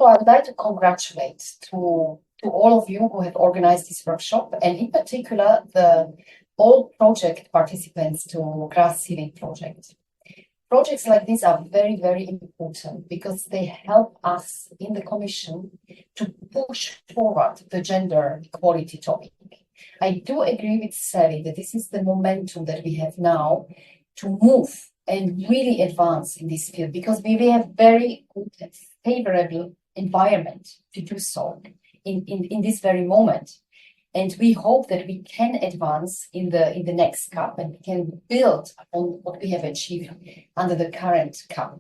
all, I would like to congratulate to all of you who have organized this workshop, and in particular, all project participants to Grass Ceiling project. Projects like these are very, very important because they help us in the Commission to push forward the gender equality topic. I do agree with Sally that this is the momentum that we have now to move and really advance in this field, because we have very good and favorable environment to do so in this very moment. And we hope that we can advance in the next CAP, and we can build on what we have achieved under the current CAP.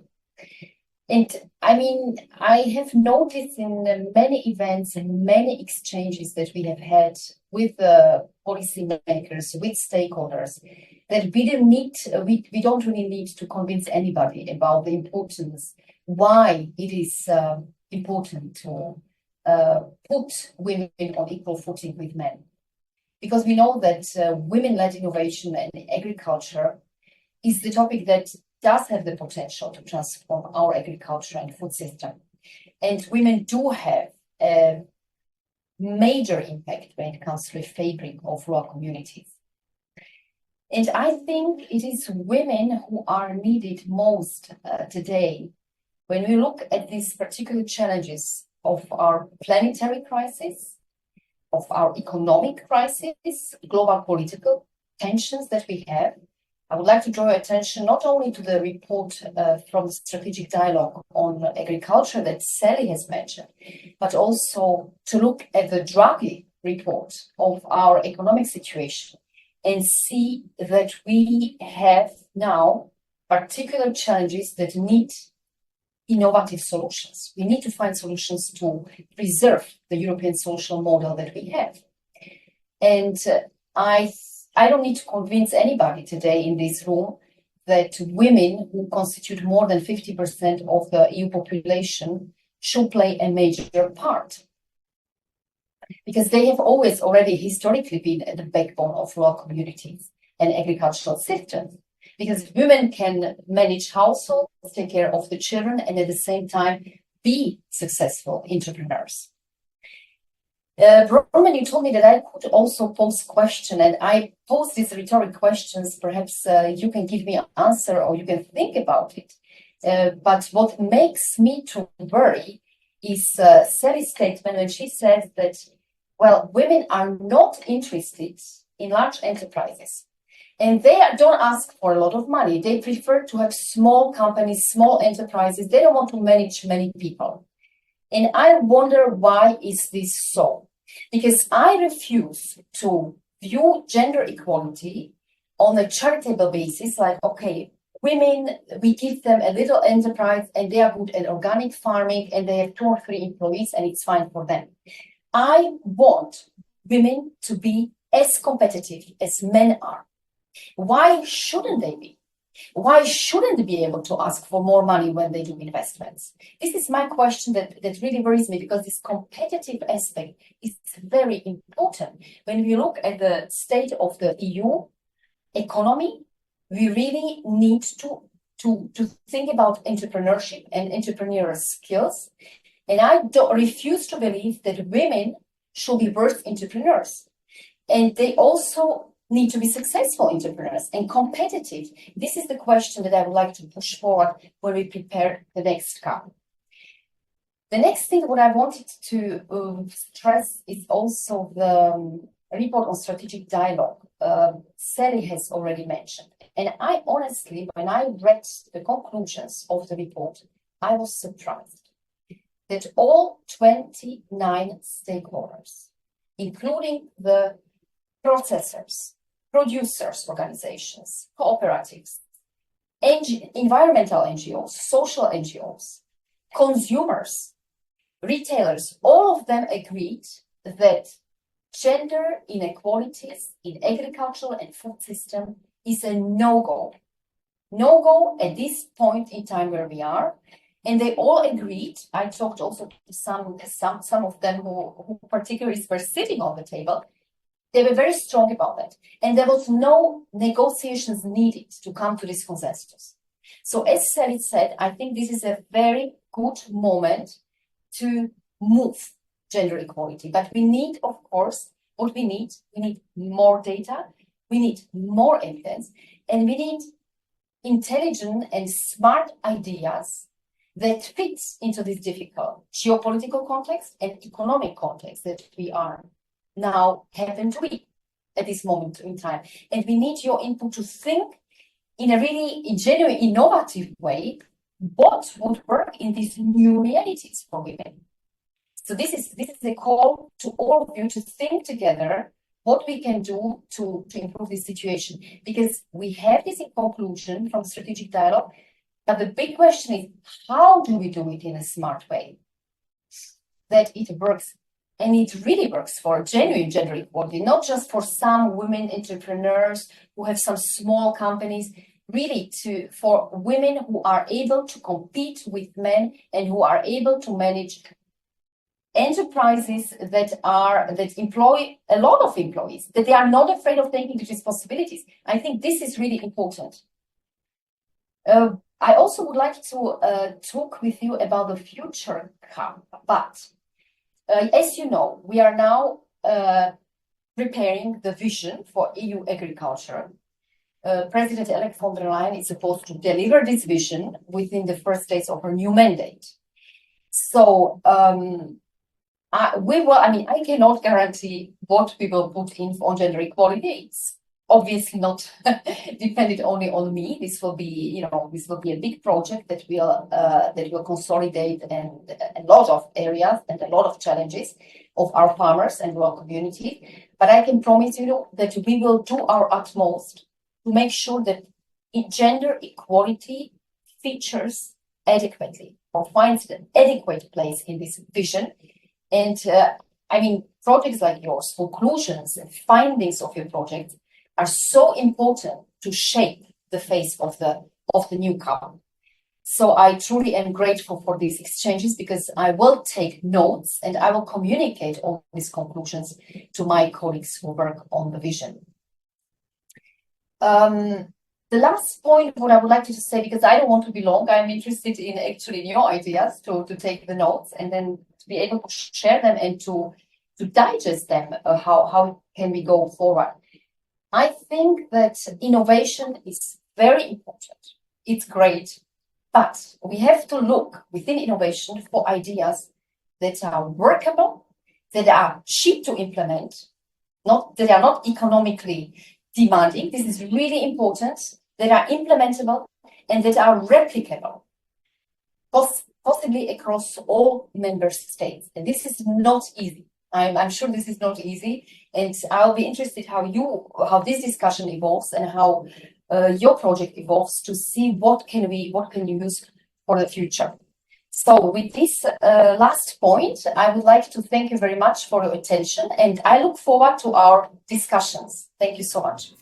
And I mean, I have noticed in many events and many exchanges that we have had with the policymakers, with stakeholders, that we don't really need to convince anybody about the importance, why it is important to put women on equal footing with men. Because we know that women-led innovation and agriculture is the topic that does have the potential to transform our agriculture and food system. And women do have a major impact when it comes to the favoring of rural communities. And I think it is women who are needed most today when we look at these particular challenges of our planetary crisis, of our economic crisis, global political tensions that we have. I would like to draw your attention not only to the report from the Strategic Dialogue on Agriculture that Sally has mentioned, but also to look at the Draghi report of our economic situation and see that we have now particular challenges that need innovative solutions. We need to find solutions to preserve the European social model that we have. And I don't need to convince anybody today in this room that women who constitute more than 50% of the EU population should play a major part. Because they have always already historically been at the backbone of rural communities and agricultural systems. Because women can manage households, take care of the children, and at the same time be successful entrepreneurs. Branwen, you told me that I could also pose questions, and I pose these rhetoric questions. Perhaps you can give me an answer or you can think about it. But what makes me to worry is Sally's statement when she says that, well, women are not interested in large enterprises. And they don't ask for a lot of money. They prefer to have small companies, small enterprises. They don't want to manage many people. And I wonder, why is this so? Because I refuse to view gender equality on a charitable basis, like, okay, women, we give them a little enterprise and they are good at organic farming and they have 2 or 3 employees and it's fine for them. I want women to be as competitive as men are. Why shouldn't they be? Why shouldn't they be able to ask for more money when they do investments? This is my question that really worries me, because this competitive aspect is very important. When we look at the state of the EU economy, we really need to think about entrepreneurship and entrepreneurial skills. And I refuse to believe that women should be birth entrepreneurs. And they also need to be successful entrepreneurs and competitive. This is the question that I would like to push forward when we prepare the next CAP. The next thing what I wanted to stress is also the report on strategic dialogue. Sally has already mentioned. And I honestly, when I read the conclusions of the report, I was surprised that all 29 stakeholders, including the processors, producers organizations, cooperatives, environmental NGOs, social NGOs, consumers, retailers, all of them agreed that gender inequalities in agricultural and food system is a no-go. No-go at this point in time where we are. And they all agreed. I talked also to some of them who particularly were sitting on the table. They were very strong about that. And there was no negotiations needed to come to this consensus. So as Sally said, I think this is a very good moment to move gender equality. But we need, of course, what we need more data, we need more evidence, and we need intelligent and smart ideas that fit into this difficult geopolitical context and economic context that we are now happen to be at this moment in time. And we need your input to think in a really genuine, innovative way, what would work in these new realities for women. So this is a call to all of you to think together what we can do to improve this situation. Because we have this in conclusion from strategic dialogue, but the big question is, how do we do it in a smart way? That it works, and it really works for genuine gender equality, not just for some women entrepreneurs who have some small companies, really for women who are able to compete with men and who are able to manage enterprises that employ a lot of employees, that they are not afraid of taking the responsibilities. I think this is really important. I also would like to talk with you about the future CAP, but as you know, we are now preparing the vision for EU agriculture. President-elect von der Leyen is supposed to deliver this vision within the first days of her new mandate. So I cannot guarantee what we will put in on gender equality. It's obviously not dependent only on me. This will be a big project that will consolidate and a lot of areas and a lot of challenges of our farmers and rural community. But I can promise you that we will do our utmost to make sure that gender equality features adequately or finds an adequate place in this vision. And projects like yours, conclusions and findings of your project are so important to shape the face of the new CAP. So I truly am grateful for these exchanges, because I will take notes and I will communicate all these conclusions to my colleagues who work on the vision. The last point, what I would like to say, because I don't want to be long, I'm interested in actually your ideas to take the notes and then to be able to share them and to digest them. How can we go forward? I think that innovation is very important. It's great, but we have to look within innovation for ideas that are workable, that are cheap to implement, that are not economically demanding. This is really important. That are implementable and that are replicable, possibly across all member states. And this is not easy. I'm sure this is not easy, and I'll be interested how this discussion evolves and how your project evolves to see what can you use for the future. So with this last point, I would like to thank you very much for your attention, and I look forward to our discussions. Thank you so much.